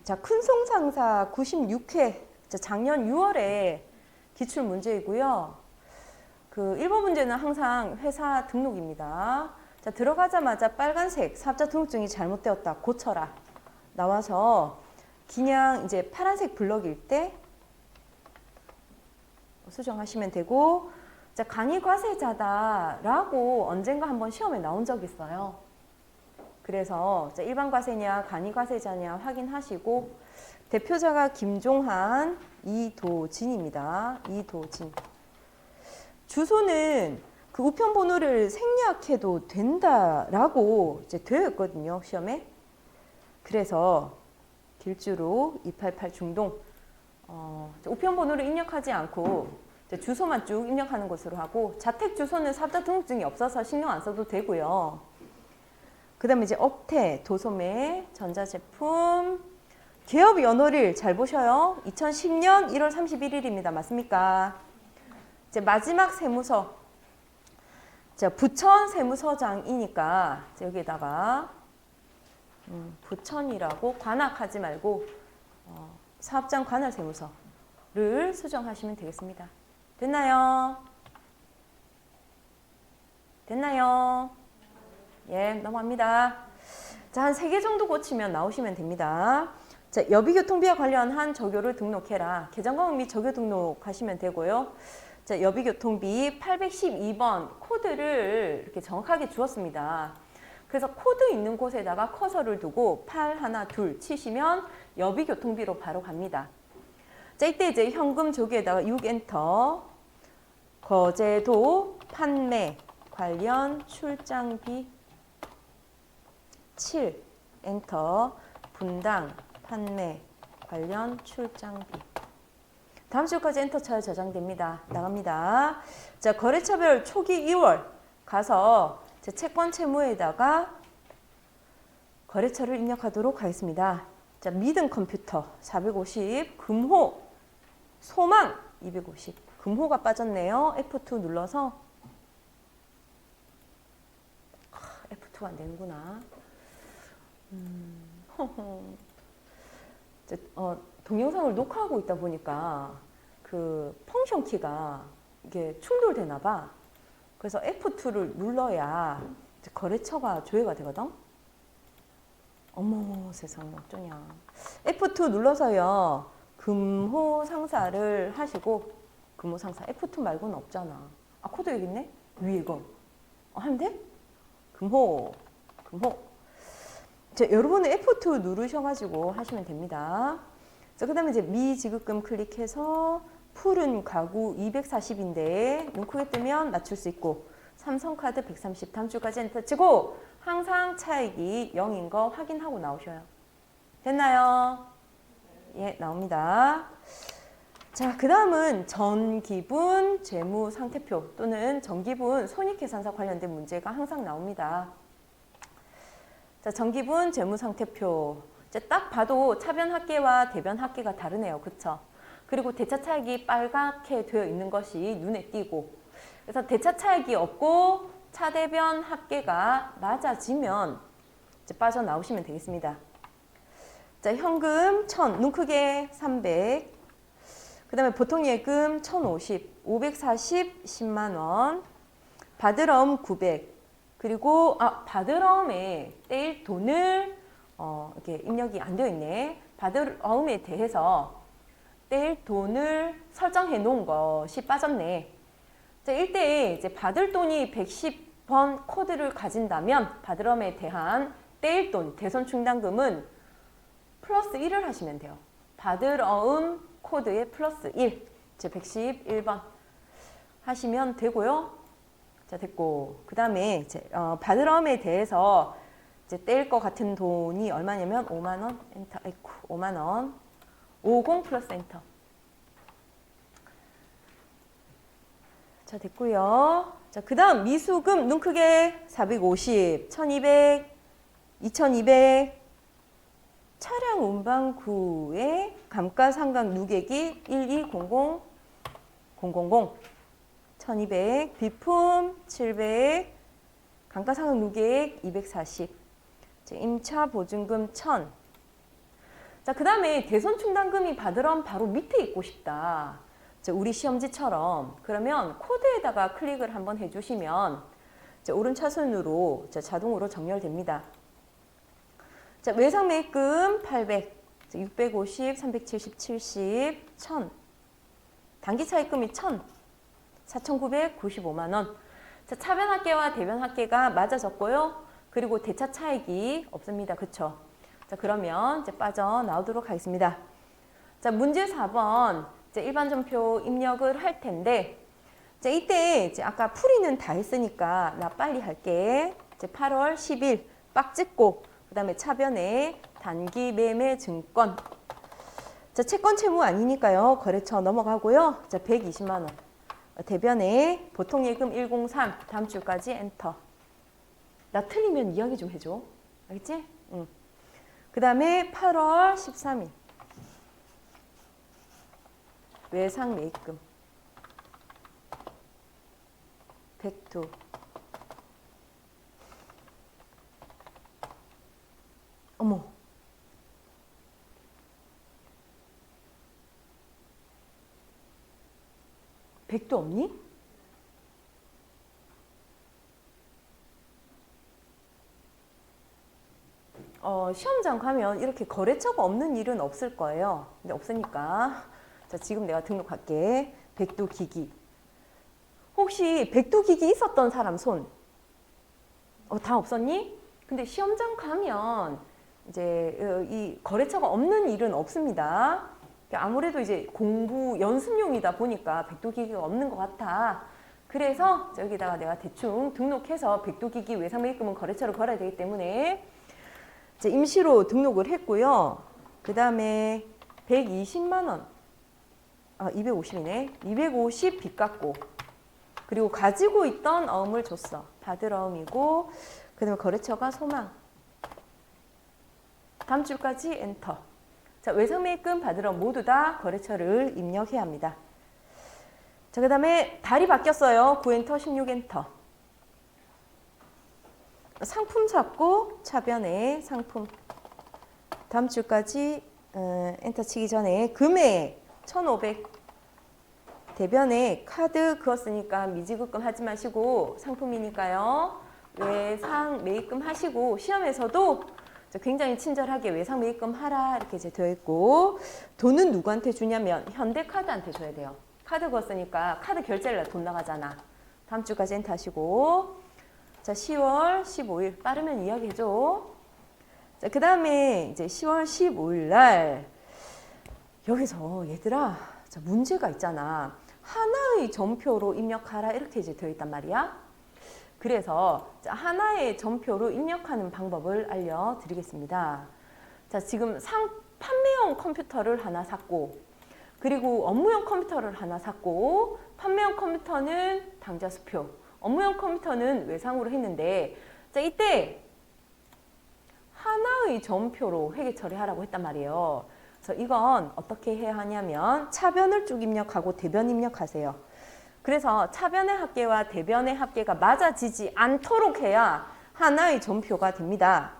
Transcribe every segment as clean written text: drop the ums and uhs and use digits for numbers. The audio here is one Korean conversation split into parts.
자, 큰송상사 96회, 자, 작년 6월에 기출 문제이고요. 그 1번 문제는 항상 회사 등록입니다. 자, 들어가자마자 빨간색 사업자 등록증이 잘못되었다. 고쳐라. 나와서 그냥 이제 파란색 블럭일 때 수정하시면 되고, 자, 간이 과세자다라고 언젠가 한번 시험에 나온 적 있어요. 그래서 일반 과세냐 간이 과세자냐 확인하시고, 대표자가 김종한, 이도진입니다. 이도진. 주소는 그 우편 번호를 생략해도 된다라고 이제 되어 있거든요, 시험에. 그래서 길주로 288 중동 우편 번호를 입력하지 않고 주소만 쭉 입력하는 것으로 하고, 자택 주소는 사업자 등록증이 없어서 신경 안 써도 되고요. 그 다음에 이제 업태, 도소매, 전자제품, 개업 연월일 잘 보셔요. 2010년 1월 31일입니다. 맞습니까? 이제 마지막 세무서, 자, 부천 세무서장이니까 여기에다가 부천이라고 관악하지 말고 사업장 관할 세무서를 수정하시면 되겠습니다. 됐나요? 됐나요? 예, 넘어갑니다. 자, 한 3개 정도 고치면 나오시면 됩니다. 자, 여비교통비와 관련한 적요를 등록해라. 계정광 및 적요 등록하시면 되고요. 자, 여비교통비 812번 코드를 이렇게 정확하게 주었습니다. 그래서 코드 있는 곳에다가 커서를 두고 812 치시면 여비교통비로 바로 갑니다. 자, 이때 이제 현금 조기에다가 6엔터, 거제도 판매 관련 출장비 7 엔터, 분당 판매 관련 출장비. 다음 주까지 엔터 쳐야 저장됩니다. 나갑니다. 자, 거래처별 초기 2월 가서 제 채권 채무에다가 거래처를 입력하도록 하겠습니다. 자, 믿음 컴퓨터 450, 금호, 소망 250. 금호가 빠졌네요. F2 눌러서 F2가 안 되는구나. 동영상을 녹화하고 있다 보니까 그 펑션 키가 이게 충돌되나 봐. 그래서 F2를 눌러야 거래처가 조회가 되거든. 어머 세상에 어쩌냐. F2 눌러서요, 금호 상사를 하시고, 금호 상사 F2 말고는 없잖아. 아, 코드 여기 있네? 위에 이거 하면 돼? 금호. 자, 여러분은 F2 누르셔가지고 하시면 됩니다. 자, 그 다음에 이제 미지급금 클릭해서 푸른 가구 240인데 눈 크게 뜨면 맞출 수 있고, 삼성카드 130 다음 주까지 엔터 치고 항상 차익이 0인 거 확인하고 나오셔요. 됐나요? 예, 나옵니다. 자, 그 다음은 전기분 재무상태표 또는 전기분 손익계산서 관련된 문제가 항상 나옵니다. 자, 전기분 재무상태표. 딱 봐도 차변 합계와 대변 합계가 다르네요. 그쵸? 그리고 대차 차익이 빨갛게 되어 있는 것이 눈에 띄고, 그래서 대차 차익이 없고 차대변 합계가 맞아지면 이제 빠져나오시면 되겠습니다. 자, 현금 1000, 눈 크게 300, 그 다음에 보통 예금 1050, 540, 10만원, 받으러움 900, 그리고 받으러움에 떼일 돈을 이렇게 입력이 안 되어 있네. 받으러움에 대해서 떼일 돈을 설정해 놓은 것이 빠졌네. 자, 이때 이제 받을 돈이 110번 코드를 가진다면 받으러움에 대한 떼일 돈 대손 충당금은 플러스 1을 하시면 돼요. 받으러움 코드에 플러스 1, 제 111번 하시면 되고요. 자, 됐고, 그 다음에 이제 받으러움에 대해서 이제 떼일 것 같은 돈이 얼마냐면 5만 원 엔터. 아이쿠, 5만 원. 50 플러스 엔터. 자, 됐고요. 자, 그 다음 미수금 눈 크게 450, 1200, 2200, 차량 운반구의 감가상각 누계기 1200000, 1200, 비품 700, 감가상각 누계액 240, 임차 보증금 1000. 자, 그 다음에 대손 충당금이 받으럼 바로 밑에 있고 싶다. 자, 우리 시험지처럼. 그러면 코드에다가 클릭을 한번 해주시면 자, 오른차순으로 자, 자동으로 정렬됩니다. 자, 외상 매입금 800, 650, 370, 70, 1000. 단기 차입금이 1000, 4,995만 원. 자, 차변 합계와 대변 합계가 맞아졌고요. 그리고 대차 차익이 없습니다. 그쵸? 자, 그러면 이제 빠져나오도록 하겠습니다. 자, 문제 4번. 이제 일반 전표 입력을 할 텐데, 자, 이때 이제 아까 풀이는 다 했으니까 나 빨리 할게. 이제 8월 10일 빡 찍고, 그 다음에 차변에 단기 매매 증권. 자, 채권 채무 아니니까요. 거래처 넘어가고요. 자, 120만 원. 대변에 보통예금 103. 다음 줄까지 엔터. 나 틀리면 이야기 좀 해줘. 알겠지? 응. 그 다음에 8월 13일. 외상 매입금. 102. 어머. 백도 없니? 시험장 가면 이렇게 거래처가 없는 일은 없을 거예요. 근데 없으니까. 자, 지금 내가 등록할게. 백도기기. 혹시 백도기기 있었던 사람 손? 다 없었니? 근데 시험장 가면 이제 이 거래처가 없는 일은 없습니다. 아무래도 이제 공부 연습용이다 보니까 백도기기가 없는 것 같아. 그래서 여기다가 내가 대충 등록해서 백도기기 외상매입금은 거래처를 걸어야 되기 때문에 이제 임시로 등록을 했고요. 그 다음에 120만 원. 250이네. 250 빚 갚고. 그리고 가지고 있던 어음을 줬어. 받을 어음이고. 그 다음에 거래처가 소망. 다음 줄까지 엔터. 자, 외상매입금 받으러 모두 다 거래처를 입력해야 합니다. 자, 그 다음에 달이 바뀌었어요. 9엔터, 16엔터. 상품 잡고 차변에 상품. 다음 줄까지 엔터 치기 전에 금액 1,500. 대변에 카드 그었으니까 미지급금 하지 마시고 상품이니까요. 외상 매입금 하시고 시험에서도 굉장히 친절하게 외상 매입금 하라 이렇게 이제 되어 있고 돈은 누구한테 주냐면 현대카드한테 줘야 돼요. 카드 그었으니까 카드 결제를 돈 나가잖아. 다음 주까지 엔터 하시고 자, 10월 15일 빠르면 이야기해줘. 자, 그 다음에 이제 10월 15일 날 여기서 얘들아 자, 문제가 있잖아. 하나의 전표로 입력하라 이렇게 이제 되어 있단 말이야. 그래서 자, 하나의 전표로 입력하는 방법을 알려드리겠습니다. 자, 지금 판매용 컴퓨터를 하나 샀고 그리고 업무용 컴퓨터를 하나 샀고 판매용 컴퓨터는 당좌수표, 업무용 컴퓨터는 외상으로 했는데 자, 이때 하나의 전표로 회계 처리하라고 했단 말이에요. 그래서 이건 어떻게 해야 하냐면 차변을 쭉 입력하고 대변 입력하세요. 그래서 차변의 합계와 대변의 합계가 맞아지지 않도록 해야 하나의 전표가 됩니다.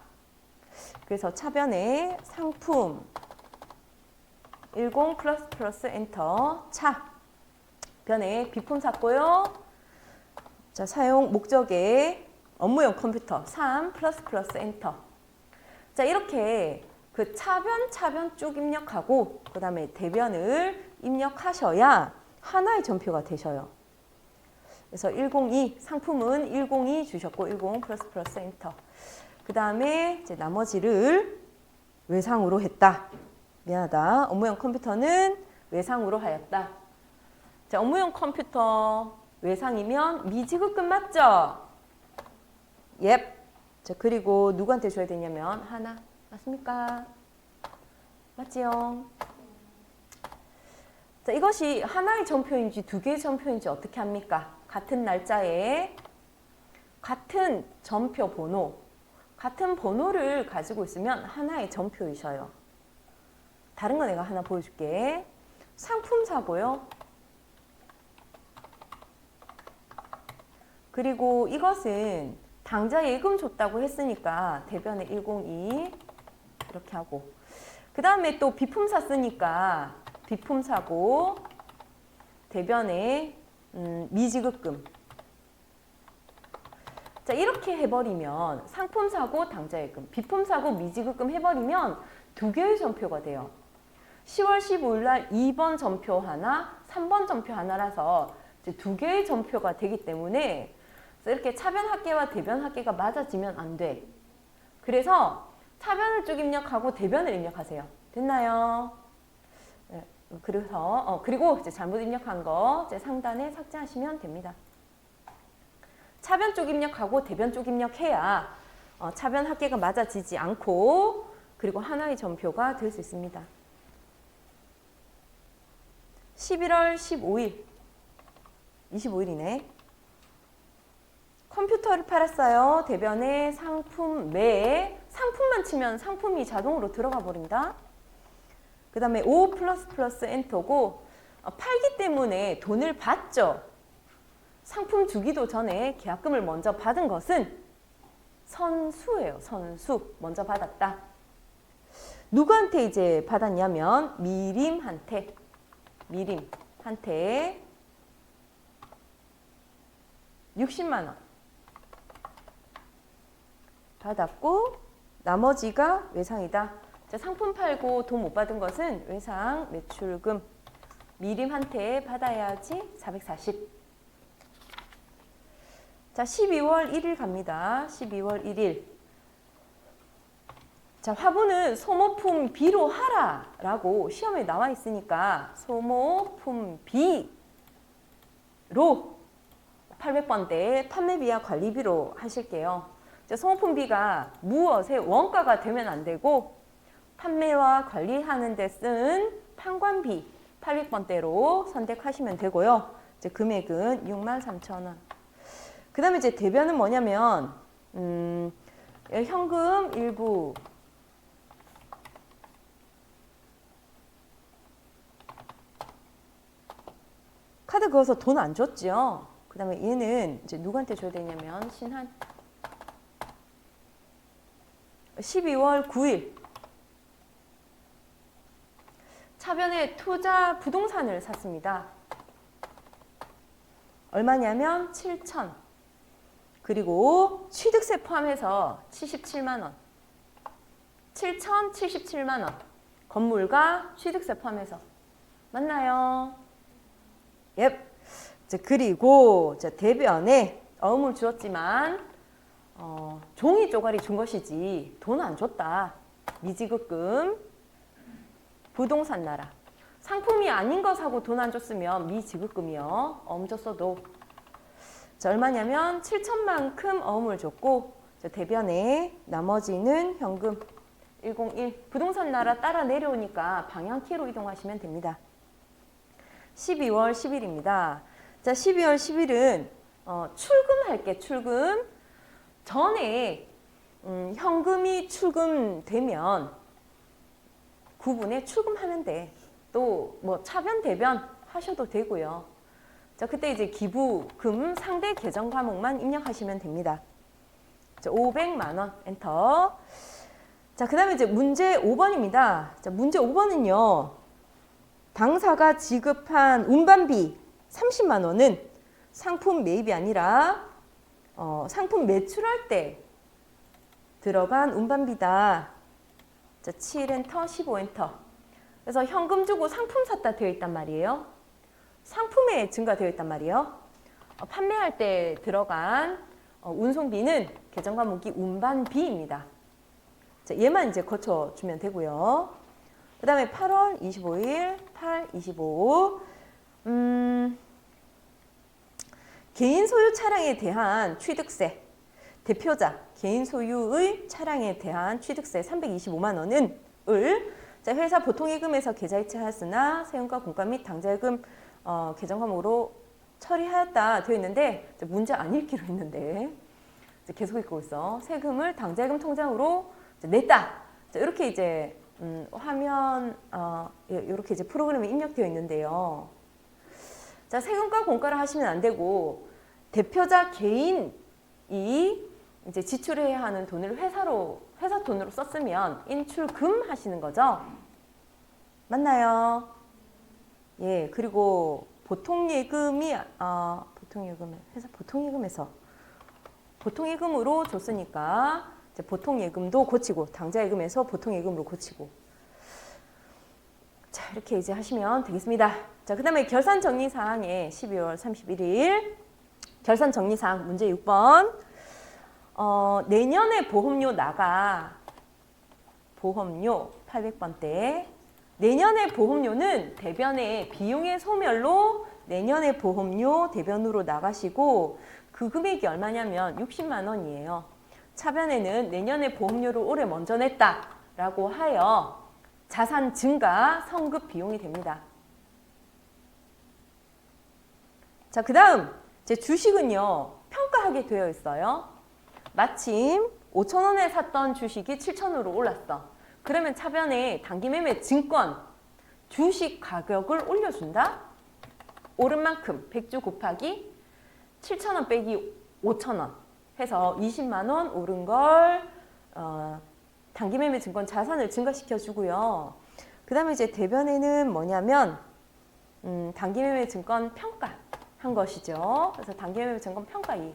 그래서 차변에 상품 10 플러스 엔터 차 변에 비품 샀고요. 자, 사용 목적에 업무용 컴퓨터 3 플러스 엔터. 자, 이렇게 그 차변 쭉 입력하고 그 다음에 대변을 입력하셔야 하나의 전표가 되셔요. 그래서 102 상품은 102 주셨고 10 플러스 엔터. 그 다음에 이제 나머지를 외상으로 했다. 미안하다. 업무용 컴퓨터는 외상으로 하였다. 자, 업무용 컴퓨터 외상이면 미지급금 맞죠? 예. 자, 그리고 누구한테 줘야 되냐면 하나. 맞습니까? 맞지요? 자, 이것이 하나의 전표인지 두 개의 전표인지 어떻게 합니까? 같은 날짜에 같은 전표 번호, 같은 번호를 가지고 있으면 하나의 전표이셔요. 다른 거 내가 하나 보여줄게. 상품 사고요. 그리고 이것은 당좌 예금 줬다고 했으니까 대변에 102 이렇게 하고 그 다음에 또 비품 샀으니까 비품 사고 대변에 미지급금. 자, 이렇게 해버리면 상품 사고 당좌예금, 비품 사고 미지급금 해버리면 두 개의 전표가 돼요. 10월 15일 날 2번 전표 하나, 3번 전표 하나라서 이제 두 개의 전표가 되기 때문에 이렇게 차변 합계와 대변 합계가 맞아지면 안 돼. 그래서 차변을 쭉 입력하고 대변을 입력하세요. 됐나요? 네, 그리고 이제 잘못 입력한 거 이제 상단에 삭제하시면 됩니다. 차변 쪽 입력하고 대변 쪽 입력해야 차변 합계가 맞아지지 않고 그리고 하나의 전표가 될 수 있습니다. 11월 15일, 25일이네. 컴퓨터를 팔았어요. 대변에 상품 매, 상품만 치면 상품이 자동으로 들어가 버린다. 그 다음에 O++ 엔터고 팔기 때문에 돈을 받죠. 상품 주기도 전에 계약금을 먼저 받은 것은 선수예요. 선수. 먼저 받았다. 누구한테 이제 받았냐면 미림한테 60만 원 받았고 나머지가 외상이다. 자, 상품 팔고 돈 못 받은 것은 외상, 매출금. 미림한테 받아야지 440. 자, 12월 1일 갑니다. 12월 1일. 자, 화분은 소모품 B로 하라 라고 시험에 나와 있으니까 소모품 B로 800번대 판매비와 관리비로 하실게요. 자, 소모품 B가 무엇의 원가가 되면 안 되고 판매와 관리하는 데 쓴 판관비 800번대로 선택하시면 되고요. 이제 금액은 63,000원. 그 다음에 이제 대변은 뭐냐면 현금 일부 카드 그어서 돈 안 줬죠. 그 다음에 얘는 이제 누구한테 줘야 되냐면 신한 12월 9일 차변에 투자 부동산을 샀습니다. 얼마냐면 7,000. 그리고 취득세 포함해서 77만 원. 7,077만 원. 건물과 취득세 포함해서. 맞나요? 예. 그리고 대변에 어음을 주었지만 종이 쪼가리 준 것이지 돈 안 줬다. 미지급금. 부동산 나라. 상품이 아닌 거 사고 돈 안 줬으면 미지급금이요. 어음 줬어도. 자, 얼마냐면 7천만큼 어음을 줬고 대변에 나머지는 현금 101. 부동산 나라 따라 내려오니까 방향키로 이동하시면 됩니다. 12월 10일입니다. 자, 12월 10일은 출금할게. 출금. 전에 현금이 출금되면 구분에 출금하면 돼. 또 뭐 차변 대변 하셔도 되고요. 자, 그때 이제 기부금 상대 계정 과목만 입력하시면 됩니다. 자, 500만 원 엔터. 자, 그다음에 이제 문제 5번입니다. 자, 문제 5번은요. 당사가 지급한 운반비 30만 원은 상품 매입이 아니라 상품 매출할 때 들어간 운반비다. 자, 7엔터, 15엔터. 그래서 현금 주고 상품 샀다 되어 있단 말이에요. 상품에 증가되어 있단 말이에요. 판매할 때 들어간 운송비는 계정 과목이 운반비입니다. 자, 얘만 이제 거쳐주면 되고요. 그 다음에 8월 25일, 8, 25. 개인 소유 차량에 대한 취득세. 대표자, 개인 소유의 차량에 대한 취득세 325만 원은 자, 회사 보통예금에서 계좌이체하였으나 세금과 공과 및 당좌예금 계정 과목으로 처리하였다 되어 있는데 문제 안 읽기로 했는데 계속 읽고 있어. 세금을 당좌예금 통장으로 냈다. 자, 이렇게 이제 화면 이렇게 이제 프로그램에 입력되어 있는데요. 자, 세금과 공과를 하시면 안 되고 대표자 개인이 이제 지출해야 하는 돈을 회사 돈으로 썼으면 인출금 하시는 거죠. 맞나요? 예, 그리고 보통예금으로 줬으니까 이제 보통예금도 고치고 당좌예금에서 보통예금으로 고치고 자 이렇게 이제 하시면 되겠습니다. 자 그다음에 결산정리사항에 12월 31일 결산정리사항 문제 6번 내년에 보험료 나가 보험료 800번대 내년의 보험료는 대변의 비용의 소멸로 내년의 보험료 대변으로 나가시고 그 금액이 얼마냐면 60만 원이에요. 차변에는 내년의 보험료를 올해 먼저 냈다라고 하여 자산 증가 성급 비용이 됩니다. 자, 그 다음 제 주식은요. 평가하게 되어 있어요. 마침 5,000원에 샀던 주식이 7,000원으로 올랐어. 그러면 차변에 단기매매 증권 주식 가격을 올려준다. 오른 만큼 100주 곱하기 7,000원 빼기 5,000원 해서 20만 원 오른 걸 단기매매 증권 자산을 증가시켜 주고요. 그 다음에 이제 대변에는 뭐냐면 단기매매 증권 평가한 것이죠. 그래서 단기매매 증권 평가이익.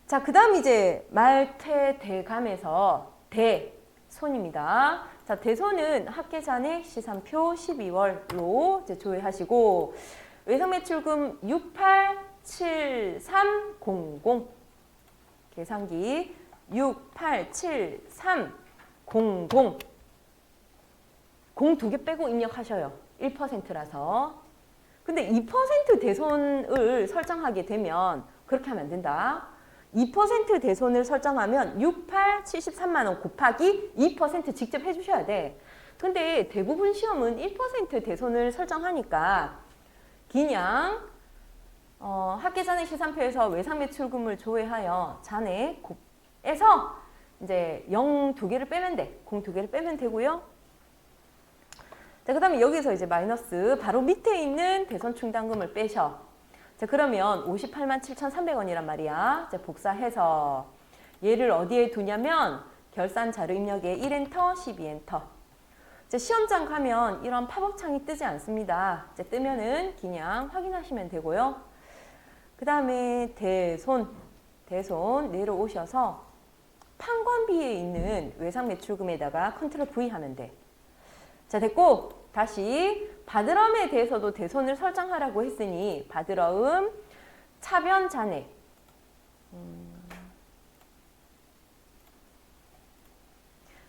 자, 그 다음 이제 말퇴대감에서 대손입니다. 자, 대손은 합계잔액 시산표 12월로 이제 조회하시고 외상매출금 687300 계산기 687300 공 2개 빼고 입력하셔요. 1%라서. 근데 2% 대손을 설정하게 되면 그렇게 하면 안 된다. 2% 대손을 설정하면 6873만 원 곱하기 2% 직접 해주셔야 돼. 근데 대부분 시험은 1% 대손을 설정하니까 그냥 합계잔액 시산표에서 외상매출금을 조회하여 잔액에서 이제 0 2개를 빼면 돼. 공 2개를 빼면 되고요. 자, 그 다음에 여기서 이제 마이너스 바로 밑에 있는 대손 충당금을 빼셔. 자, 그러면 58만 7,300원이란 말이야. 자, 복사해서 얘를 어디에 두냐면 결산 자료 입력에 1엔터, 12엔터. 자, 시험장 가면 이런 팝업창이 뜨지 않습니다. 자, 뜨면은 그냥 확인하시면 되고요. 그 다음에 대손 내려오셔서 판관비에 있는 외상매출금에다가 컨트롤 V 하면 돼. 자, 됐고 다시 받으럼에 대해서도 대손을 설정하라고 했으니 받으럼 차변 잔액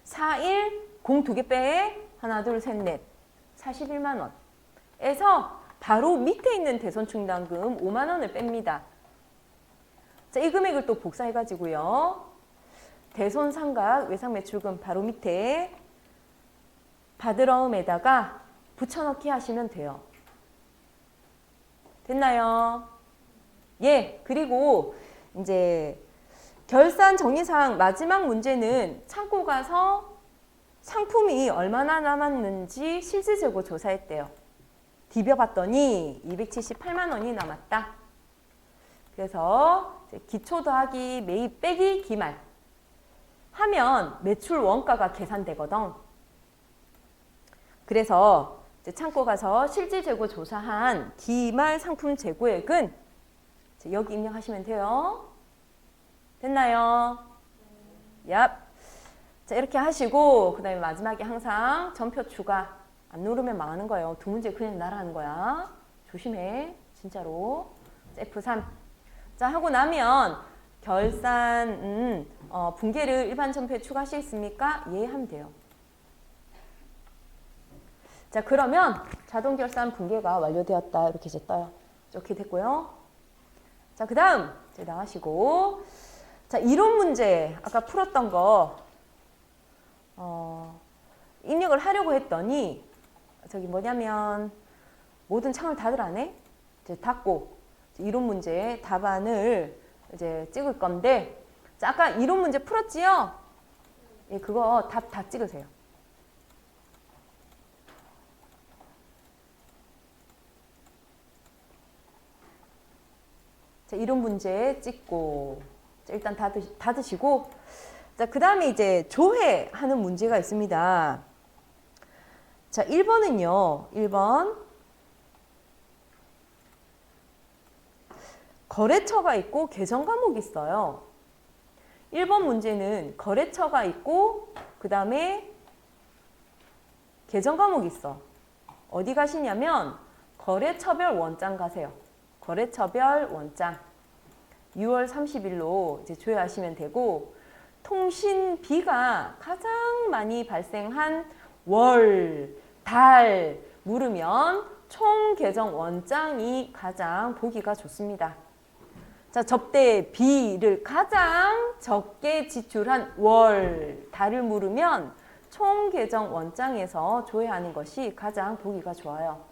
4일 공 2개 빼 하나 둘 셋 넷 41만 원에서 바로 밑에 있는 대손 충당금 5만 원을 뺍니다. 자, 이 금액을 또 복사해 가지고요. 대손 상각 외상매출금 바로 밑에 받으럼에다가 붙여넣기 하시면 돼요. 됐나요? 예, 그리고 이제 결산 정리사항 마지막 문제는 창고 가서 상품이 얼마나 남았는지 실질재고 조사했대요. 디벼봤더니 278만 원이 남았다. 그래서 기초 더하기 매입 빼기 기말 하면 매출 원가가 계산되거든. 그래서 이제 창고 가서 실질재고 조사한 기말 상품 재고액은 여기 입력하시면 돼요. 됐나요? 얍. 자, 이렇게 하시고 그 다음에 마지막에 항상 전표 추가 안 누르면 망하는 거예요. 두 문제 그냥 날아가는 거야. 조심해. 진짜로. F3. 자, 하고 나면 결산 분계를 일반 전표에 추가하실 수 있습니까? 예 하면 돼요. 자, 그러면 자동 결산 분계가 완료되었다. 이렇게 이제 떠요. 이렇게 됐고요. 자, 그 다음 이제 나가시고 자, 이론 문제 아까 풀었던 거 입력을 하려고 했더니 저기 뭐냐면 모든 창을 닫으라네. 이제 닫고 이론 문제 답안을 이제 찍을 건데 자, 아까 이론 문제 풀었지요? 예, 그거 답 다 찍으세요. 자, 이론 문제 찍고 자, 일단 닫으시고 자, 그 다음에 이제 조회하는 문제가 있습니다. 자, 1번은요. 1번. 거래처가 있고 계정 과목이 있어요. 1번 문제는 거래처가 있고 그 다음에 계정 과목이 있어. 어디 가시냐면 거래처별 원장 가세요. 거래처별 원장. 6월 30일로 이제 조회하시면 되고 통신비가 가장 많이 발생한 월, 달 물으면 총 계정 원장이 가장 보기가 좋습니다. 자, 접대비를 가장 적게 지출한 월, 달을 물으면 총 계정 원장에서 조회하는 것이 가장 보기가 좋아요.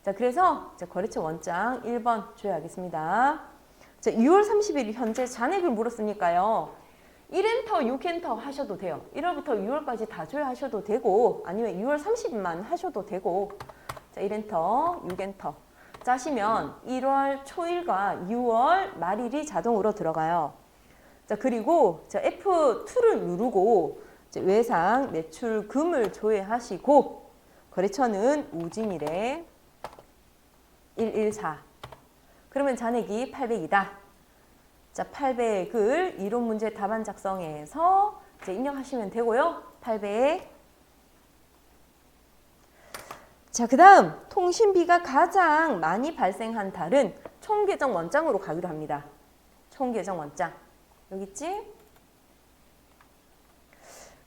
자, 그래서 이제 거래처 원장 1번 조회하겠습니다. 자, 6월 30일 현재 잔액을 물었으니까요. 1엔터, 6엔터 하셔도 돼요. 1월부터 6월까지 다 조회하셔도 되고 아니면 6월 30일만 하셔도 되고 자, 1엔터, 6엔터 자, 하시면 1월 초일과 6월 말일이 자동으로 들어가요. 자, 그리고 자, F2를 누르고 이제 외상 매출금을 조회하시고 거래처는 우진일에 114 그러면 잔액이 800이다. 자, 800을 이론 문제 답안 작성해서 이제 입력하시면 되고요. 800. 자, 그 다음 통신비가 가장 많이 발생한 달은 총계정 원장으로 가기로 합니다. 총계정 원장. 여기 있지?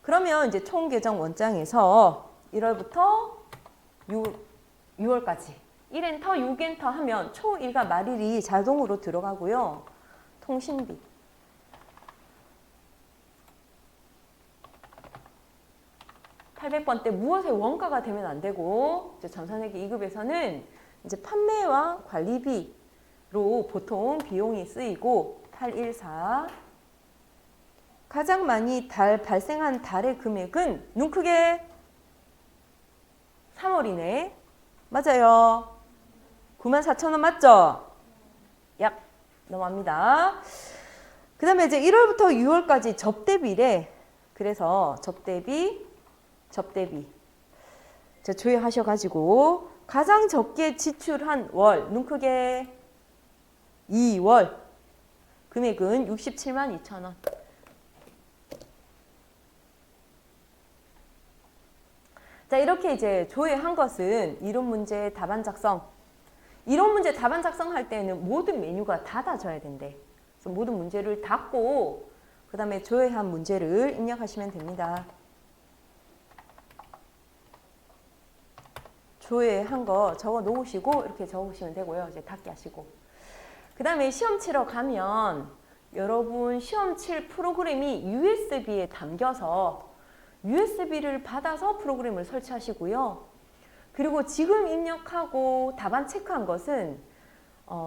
그러면 이제 총계정 원장에서 1월부터 6월까지 1엔터, 6엔터 하면 초1과 말일이 자동으로 들어가고요. 통신비. (800번대) 무엇의 원가가 되면 안 되고 이제 전산회계 2급에서는 이제 판매와 관리비로 보통 비용이 쓰이고 814 가장 많이 발생한 달의 금액은 눈 크게 3월이네. 맞아요. 94,000원 맞죠? 약 넘어갑니다. 그 다음에 이제 1월부터 6월까지 접대비래. 그래서 접대비 자, 조회하셔가지고 가장 적게 지출한 월, 눈 크게 2월 금액은 67만 2천원. 자, 이렇게 이제 조회한 것은 이론 문제 답안 작성. 이론 문제 답안 작성할 때는 모든 메뉴가 닫아져야 된대. 그래서 모든 문제를 닫고 그 다음에 조회한 문제를 입력하시면 됩니다. 조회한 거 적어 놓으시고 이렇게 적으시면 되고요. 이제 닫기 하시고. 그 다음에 시험 치러 가면 여러분 시험 칠 프로그램이 USB에 담겨서 USB를 받아서 프로그램을 설치하시고요. 그리고 지금 입력하고 답안 체크한 것은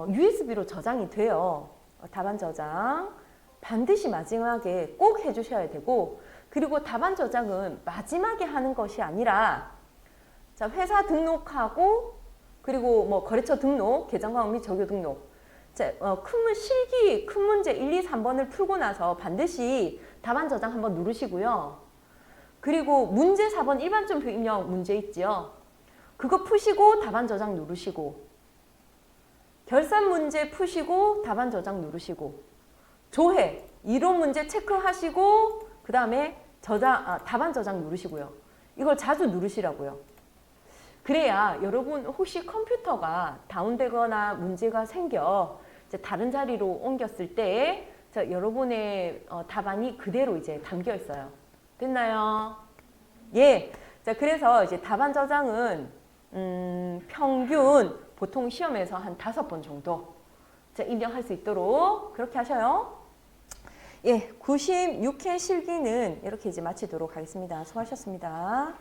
USB로 저장이 돼요. 답안 저장 반드시 마지막에 꼭 해주셔야 되고 그리고 답안 저장은 마지막에 하는 것이 아니라 자, 회사 등록하고 그리고 뭐 거래처 등록, 계정 과목 및 적요 등록 자, 실기 큰 문제 1, 2, 3번을 풀고 나서 반드시 답안 저장 한번 누르시고요. 그리고 문제 4번 일반점표 입력 문제 있지요. 그거 푸시고 답안 저장 누르시고 결산 문제 푸시고 답안 저장 누르시고 조회, 이론 문제 체크하시고 그 다음에 답안 저장 누르시고요. 이걸 자주 누르시라고요. 그래야 여러분 혹시 컴퓨터가 다운되거나 문제가 생겨 이제 다른 자리로 옮겼을 때 여러분의 답안이 그대로 이제 담겨 있어요. 됐나요? 예. 자, 그래서 이제 답안 저장은 평균 보통 시험에서 한 5번 정도 입력할 수 있도록 그렇게 하셔요. 예, 96회 실기는 이렇게 이제 마치도록 하겠습니다. 수고하셨습니다.